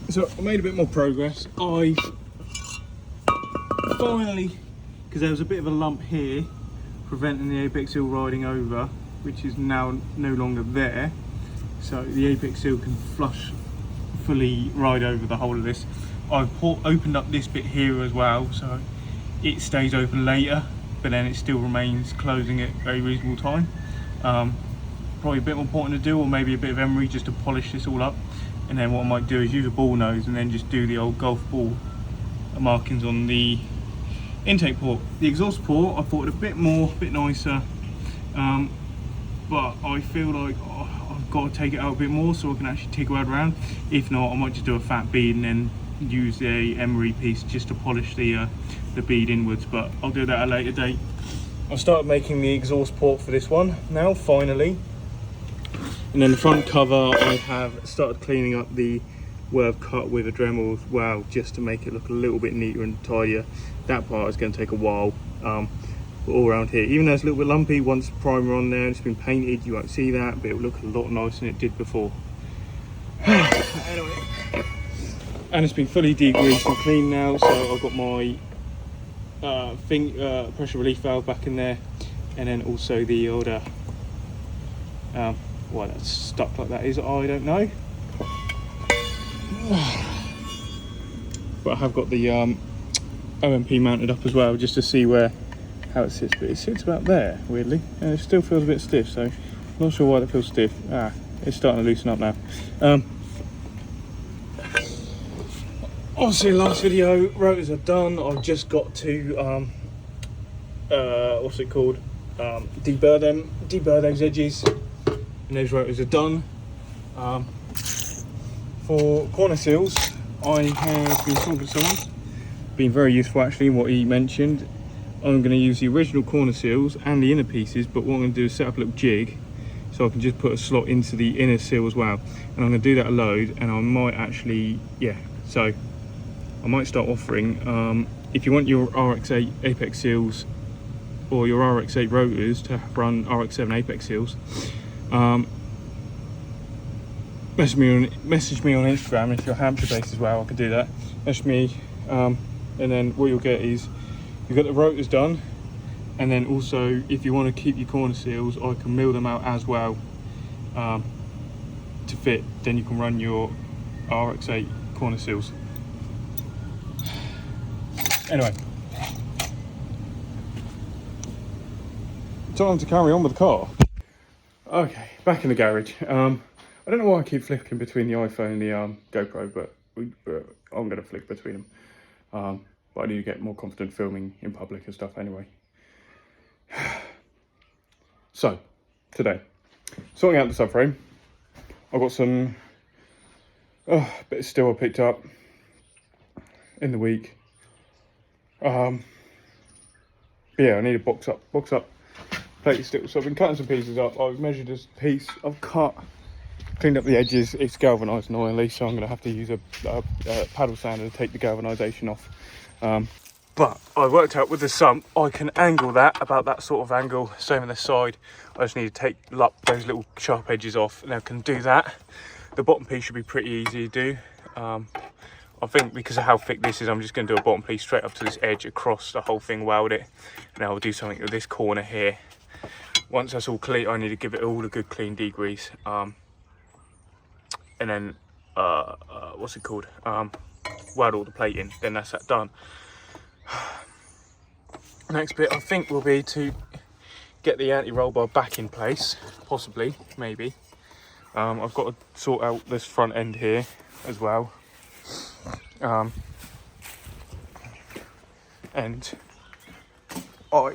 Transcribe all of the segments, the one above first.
So I made a bit more progress. I finally, because there was a bit of a lump here preventing the apex seal riding over, which is now no longer there, so the apex seal can fully ride over the whole of this. I've opened up this bit here as well, so it stays open later, but then it still remains closing at a very reasonable time. Probably a bit more important to do, or maybe a bit of emery just to polish this all up. And then what I might do is use a ball nose and then just do the old golf ball markings on the intake port. The exhaust port I thought a bit nicer, but I feel like I've got to take it out a bit more so I can actually tickle it around. If not, I might just do a fat bead and then use a emery piece just to polish the bead inwards, but I'll do that at a later date. I'll start making the exhaust port for this one now, finally. And then the front cover, I have started cleaning up where I've cut with a Dremel as well, just to make it look a little bit neater and tidier. That part is going to take a while. But all around here, even though it's a little bit lumpy, once primer on there and it's been painted, you won't see that, but it'll look a lot nicer than it did before. Anyway, and it's been fully degreased and cleaned now, so I've got my pressure relief valve back in there, and then also the older why that's stuck like that is, I don't know. But I have got the OMP mounted up as well, just to see how it sits, but it sits about there weirdly, and it still feels a bit stiff, so not sure why it feels stiff. It's starting to loosen up now. Obviously last video, rotors are done. I've just got to what's it called, deburr those edges, and those rotors are done. For corner seals, I have been talking to someone, been very useful actually, what he mentioned. I'm going to use the original corner seals and the inner pieces, but what I'm going to do is set up a little jig so I can just put a slot into the inner seal as well, and I'm going to do that a load, and I might actually, so I might start offering, if you want your RX-8 apex seals or your RX-8 rotors to run RX-7 apex seals, message me on Instagram. If you're Hampshire based as well, I could do that. Message me, and then what you'll get is you've got the rotors done, and then also if you want to keep your corner seals, I can mill them out as well to fit. Then you can run your RX-8 corner seals. Anyway, time to carry on with the car. Okay, back in the garage. I don't know why I keep flicking between the iPhone and the GoPro, but I'm going to flick between them. But I need to get more confident filming in public and stuff anyway. So, today, sorting out the subframe. I've got some bit of steel I picked up in the week. But yeah, I need a box up plate of steel. So I've been cutting some pieces up. I've measured this piece. I've cleaned up the edges. It's galvanised annoyingly, so I'm going to have to use a paddle sander to take the galvanisation off. But I worked out with the sump, I can angle that about that sort of angle, same on the side. I just need to take those little sharp edges off, and I can do that. The bottom piece should be pretty easy to do. I think because of how thick this is, I'm just going to do a bottom piece straight up to this edge across the whole thing, weld it, and I'll do something with this corner here. Once that's all clean, I need to give it all a good clean degrease, and then what's it called, weld all the plate in, then that's that done. Next bit I think will be to get the anti-roll bar back in place, possibly, maybe. I've got to sort out this front end here as well. And I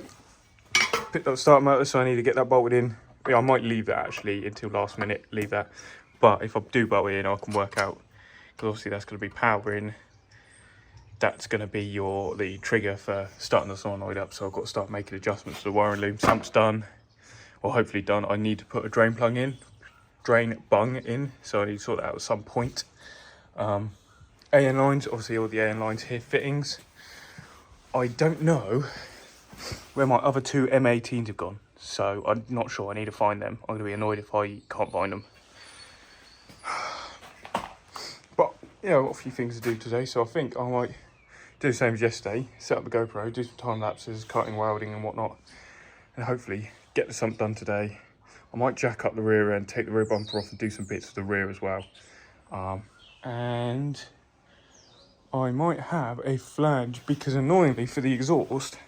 picked up the start motor, so I need to get that bolted in. I might leave that actually until last minute, leave that. But if I do bolt it in, I can work out, because obviously that's going to be power in. That's going to be the trigger for starting the solenoid up, so I've got to start making adjustments to the wiring loom. Samp's done, or hopefully done. I need to put a drain bung in, so I need to sort that out at some point. AN lines, obviously all the AN lines here, fittings. I don't know where my other two M18s have gone, so I'm not sure. I need to find them. I'm going to be annoyed if I can't find them. But yeah, I've got a few things to do today, so I think I might do the same as yesterday, set up the GoPro, do some time lapses, cutting, welding and whatnot, and hopefully get the sump done today. I might jack up the rear end, take the rear bumper off and do some bits of the rear as well. And I might have a flange, because annoyingly for the exhaust,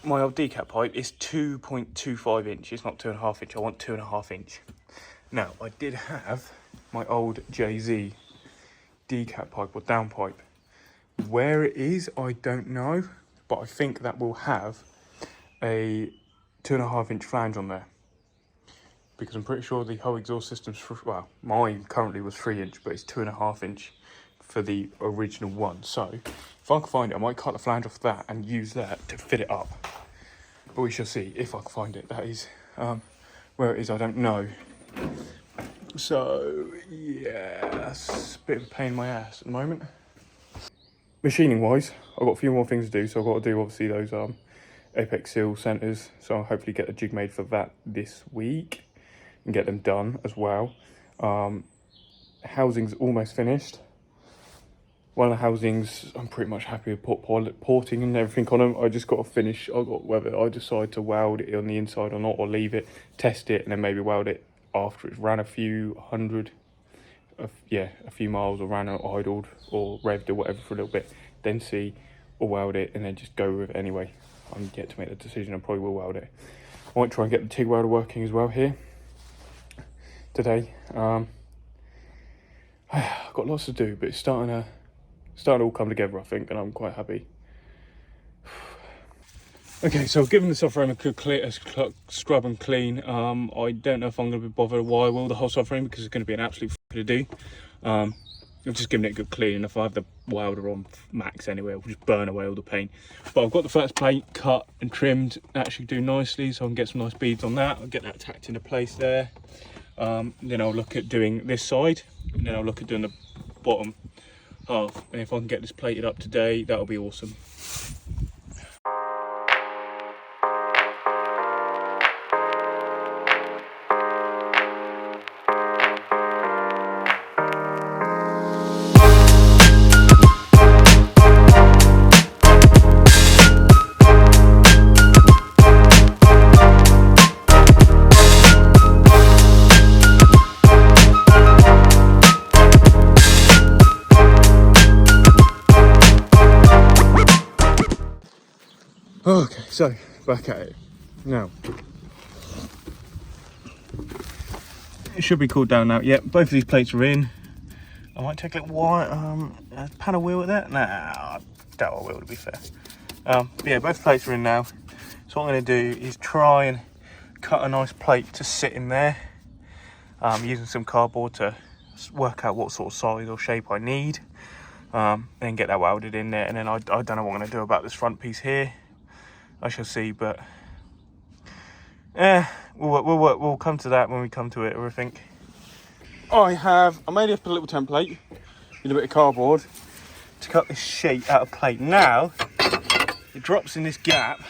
my old decap pipe is 2.25 inch. It's not 2.5 inch, I want 2.5 inch. Now, I did have my old JZ decap pipe or down pipe. Where it is, I don't know, but I think that will have a 2.5 inch flange on there, because I'm pretty sure the whole exhaust system's, well, mine currently was 3 inch, but it's 2.5 inch for the original one. So if I can find it, I might cut the flange off that and use that to fit it up, but we shall see if I can find it. That is where it is, I don't know. So yeah, that's a bit of a pain in my ass at the moment. Machining wise, I've got a few more things to do, so I've got to do obviously those apex seal centers, so I'll hopefully get a jig made for that this week and get them done as well. Housing's almost finished. One of the housings I'm pretty much happy with porting and everything on them. I just got to finish, I got whether I decide to weld it on the inside or not, or leave it, test it, and then maybe weld it after it's ran a few miles, or ran out idled or revved or whatever for a little bit, then see, or weld it and then just go with it anyway. I'm yet to make the decision. I probably will weld it. I might try and get the TIG welder working as well here today. I've got lots to do, but it's starting to all come together, I think, and I'm quite happy. Okay, so I've given the subframe a good scrub and clean. I don't know if I'm going to be bothered to wire wheel the whole subframe, because it's going to be an absolute to do. I've just given it a good clean, and if I have the welder on max anyway, it'll just burn away all the paint. But I've got the first plate cut and trimmed. That should do nicely, so I can get some nice beads on that. I'll get that tacked into place there. Then I'll look at doing this side, and then I'll look at doing the bottom half. And if I can get this plated up today, that'll be awesome. Okay, so back at it now. It should be cooled down now. Yep, both of these plates are in. I might take a little panel wheel with that. Nah, I doubt I will, to be fair. But yeah, both plates are in now. So what I'm going to do is try and cut a nice plate to sit in there, using some cardboard to work out what sort of size or shape I need, and get that welded in there. And then I don't know what I'm going to do about this front piece here. I shall see, but we'll come to that when we come to it, I think. I made up a little template with a bit of cardboard to cut this sheet out of plate. Now it drops in this gap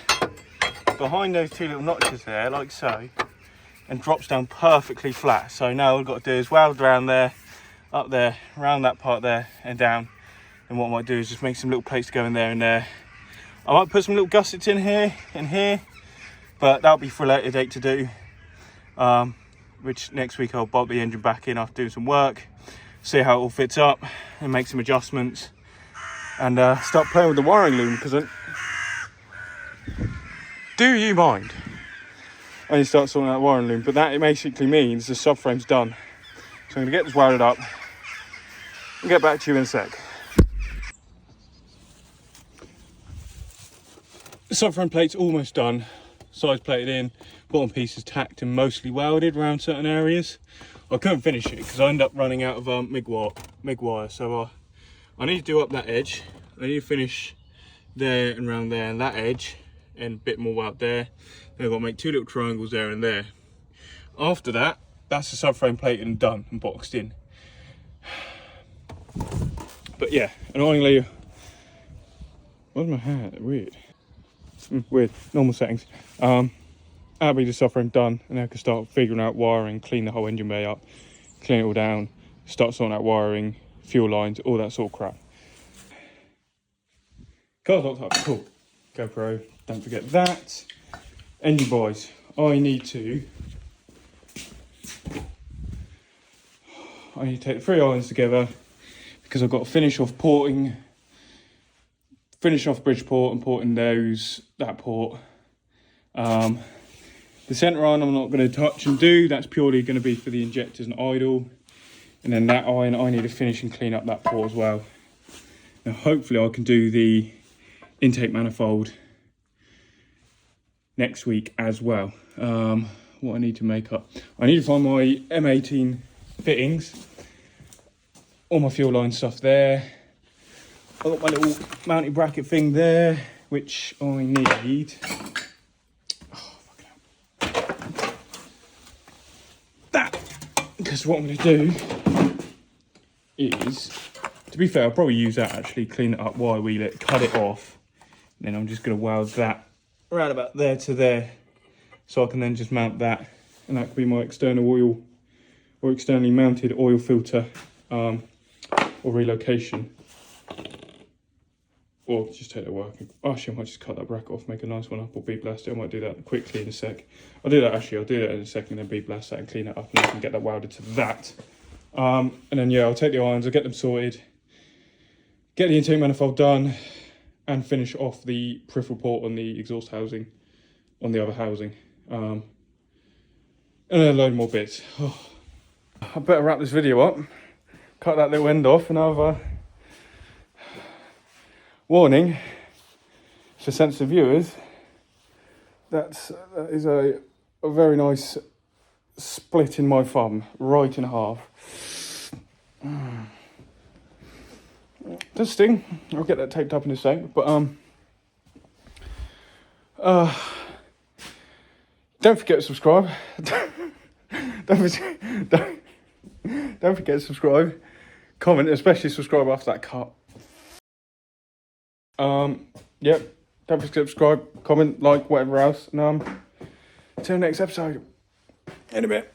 behind those two little notches there, like so, and drops down perfectly flat. So now all I've got to do is weld around there, up there, around that part there, and down. And what I might do is just make some little plates to go in there and there. I might put some little gussets in here and here, but that'll be for a later date to do. Which next week I'll bolt the engine back in after doing some work, see how it all fits up, and make some adjustments, and start playing with the wiring loom. Because do you mind? I need to start sorting out the wiring loom, but that it basically means the subframe's done. So I'm going to get this welded up and get back to you in a sec. The subframe plate's almost done, sides plated in, bottom piece is tacked and mostly welded around certain areas. I couldn't finish it because I ended up running out of MIG wire, so I need to do up that edge. I need to finish there and around there and that edge, and a bit more weld there. Then I've got to make two little triangles there and there. After that, that's the subframe plated and done and boxed in. But yeah, annoyingly, where's my hat? Weird. Weird, normal settings. That'll be the subframe done, and then I can start figuring out wiring, clean the whole engine bay up, clean it all down, start sorting out wiring fuel lines, all that sort of crap. Car's locked up, cool. GoPro, don't forget that. Engine boys, I need to take the 3 irons together because I've got to finish off Bridgeport and porting that port. The centre iron I'm not going to touch and do, that's purely going to be for the injectors and idle. And then that iron, I need to finish and clean up that port as well. Now hopefully I can do the intake manifold next week as well. What I need to make up, I need to find my M18 fittings, all my fuel line stuff there. I've got my little mounting bracket thing there, which I need. Oh, fucking hell. That, because what I'm going to do is, to be fair, I'll probably use that actually, clean it up, wire wheel it, cut it off. And then I'm just going to weld that around about there to there, so I can then just mount that, and that could be my external oil or externally mounted oil filter or relocation. Or just take the work. Actually, I might just cut that bracket off, make a nice one up, or bead blast it. I might do that quickly in a sec. I'll do that in a second, then bead blast that and clean it up, and I can get that welded to that. And then yeah, I'll take the irons, I'll get them sorted, get the intake manifold done, and finish off the peripheral port on the exhaust housing, on the other housing. And a load more bits. Oh. I better wrap this video up, cut that little end off, and have warning for sensitive viewers, that is a very nice split in my thumb, right in half. Does sting. I'll get that taped up in a sec, but don't forget to subscribe. don't forget to subscribe, comment, especially subscribe after that cut. Yep, don't forget to subscribe, comment, like, whatever else, and till next episode, in a bit.